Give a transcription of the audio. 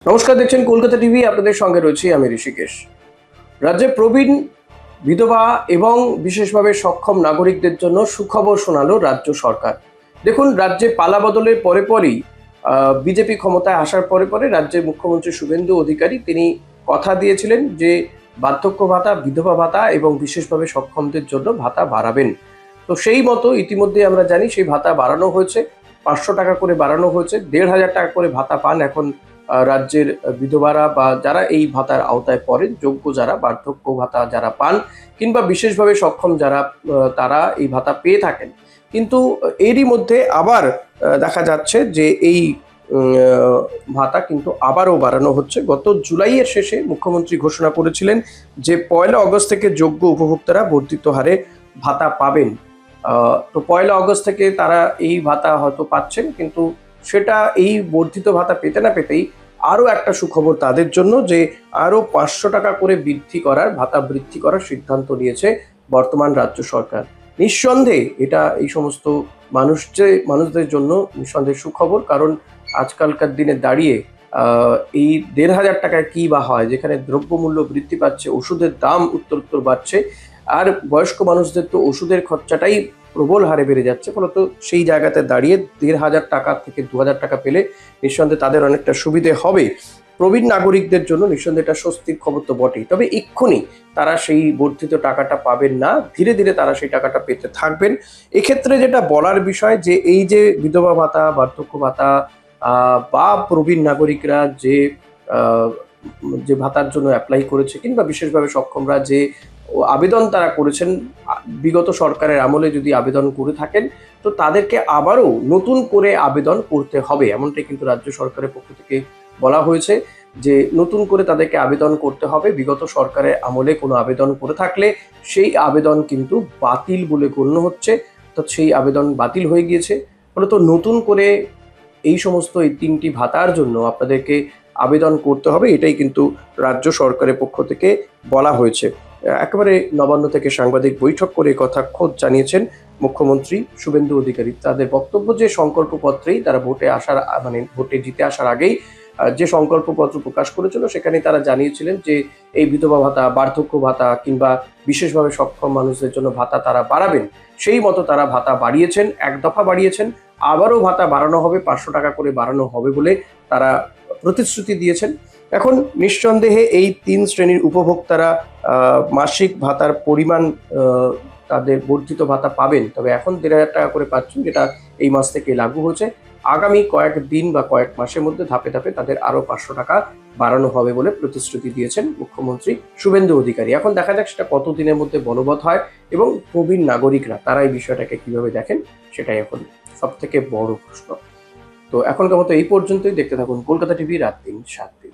নমস্কার, দেখছেন কলকাতা টিভি। আপনাদের সঙ্গে রয়েছি আমি ঋষিকেশ। রাজ্যে প্রবীণ বিধবা এবং বিশেষভাবে সক্ষম নাগরিকদের জন্য সুখবর শোনালো রাজ্য সরকার। দেখুন, রাজ্যে পালা বদলের পরে পরেই বিজেপি ক্ষমতায় আসার পরে পরে রাজ্যের মুখ্যমন্ত্রী শুভেন্দু অধিকারী তিনি কথা দিয়েছিলেন যে বার্ধক্য ভাতা, বিধবা ভাতা এবং বিশেষভাবে সক্ষমদের জন্য ভাতা বাড়াবেন। তো সেই মতো ইতিমধ্যে আমরা জানি সেই ভাতা বাড়ানো হয়েছে, 500 টাকা করে বাড়ানো হয়েছে, 1,500 টাকা করে ভাতা পান এখন রাজ্যের বিধবারা বা যারা এই ভাতার আওতায় পড়েন, যোগ্য যারা বার্ধক্য ভাতা যারা পান কিংবা বিশেষভাবে সক্ষম যারা তারা এই ভাতা পেয়ে থাকেন। কিন্তু এরই মধ্যে আবার দেখা যাচ্ছে যে এই ভাতা কিন্তু আবারও বাড়ানো হচ্ছে। গত জুলাইয়ের শেষে মুখ্যমন্ত্রী ঘোষণা করেছিলেন যে 1 আগস্ট থেকে যোগ্য উপভোক্তারা বর্ধিত হারে ভাতা পাবেন। তো 1 আগস্ট থেকে তারা এই ভাতা হয়তো পাচ্ছেন, কিন্তু সেটা এই বর্ধিত ভাতা পেতে না পেতেই আরও একটা সুখবর তাদের জন্য যে আরও 500 টাকা করে ভাতা বৃদ্ধি করার সিদ্ধান্ত নিয়েছে বর্তমান রাজ্য সরকার। নিঃসন্দেহে এটা এই সমস্ত মানুষদের জন্য নিঃসন্দেহে সুখবর, কারণ আজকালকার দিনে দাঁড়িয়ে এই 1,500 টাকায় কি বা হয়, যেখানে দ্রব্যমূল্য বৃদ্ধি পাচ্ছে, ওষুধের দাম উত্তরোত্তর বাড়ছে, আর বয়স্ক মানুষদের তো ওষুধের খরচাটাই প্রবল হারে বেড়ে যাচ্ছে। ফলত সেই জায়গাতে দাঁড়িয়ে 1,500 টাকা থেকে 2,000 টাকা পেলে নিঃসন্দেহে তাদের অনেকটা সুবিধে হবে। প্রবীণ নাগরিকদের জন্য নিঃসন্দেহে এটা স্বস্তির খবর তো বটেই, তবে এক্ষুনি তারা সেই বর্ধিত টাকাটা পাবেন না, ধীরে ধীরে তারা সেই টাকাটা পেতে থাকবেন। এক্ষেত্রে যেটা বলার বিষয় যে এই যে বিধবা ভাতা, বার্ধক্য ভাতা বা প্রবীণ নাগরিকরা যে যে ভাতার জন্য অ্যাপ্লাই করেছে কিংবা বিশেষভাবে সক্ষমরা যে আবেদন তারা করেছেন বিগত সরকারের আমলে যদি আবেদন করে থাকেন, তো তাদেরকে আবারও নতুন করে আবেদন করতে হবে, এমনটাই কিন্তু রাজ্য সরকারের পক্ষ থেকে বলা হয়েছে যে নতুন করে তাদেরকে আবেদন করতে হবে। বিগত সরকারের আমলে কোনো আবেদন করে থাকলে সেই আবেদন কিন্তু বাতিল বলে গণ্য হচ্ছে, তো সেই আবেদন বাতিল হয়ে গিয়েছে। ফলত নতুন করে এই সমস্ত এই 3টি ভাতার জন্য আপনাদেরকে আবেদন করতে হবে, এটাই কিন্তু রাজ্য সরকারের পক্ষ থেকে বলা হয়েছে। একেবারে নবান্ন থেকে সাংবাদিক বৈঠক করে কথা খোদ জানিয়েছেন মুখ্যমন্ত্রী শুভেন্দু অধিকারী। তাদের বক্তব্য যে সংকল্পপত্রেই তারা ভোটে জিতে আসার আগেই যে সংকল্পপত্র প্রকাশ করেছিল সেখানে তারা জানিয়েছিলেন যে এই বিধবা ভাতা, বার্ধক্য ভাতা কিংবা বিশেষভাবে সক্ষম মানুষদের জন্য ভাতা তারা বাড়াবেন। সেই মতো তারা ভাতা বাড়িয়েছেন, 1 দফা বাড়িয়েছেন, আবারও ভাতা বাড়ানো হবে, 500 টাকা করে বাড়ানো হবে বলে তারা প্রতিশ্রুতি দিয়েছেন। এখন নিঃসন্দেহে এই 3 শ্রেণীর উপভোক্তারা মাসিক ভাতার পরিমাণ তাদের বর্ধিত ভাতা পাবেন, তবে এখন 1,500 টাকা করে পাচ্ছেন, যেটা এই মাস থেকে লাগু হয়েছে। আগামী কয়েকদিন বা কয়েক মাসের মধ্যে ধাপে ধাপে তাদের আরও 500 টাকা বাড়ানো হবে বলে প্রতিশ্রুতি দিয়েছেন মুখ্যমন্ত্রী শুভেন্দু অধিকারী। এখন দেখা যাক সেটা কতদিনের মধ্যে বলবৎ হয় এবং প্রবীণ নাগরিকরা তারা এই বিষয়টাকে কিভাবে দেখেন, সেটাই এখন সব থেকে বড় প্রশ্ন। তো এখনকার মতো এই পর্যন্তই। দেখতে থাকুন কলকাতা টিভি রাত 3 7 দিন।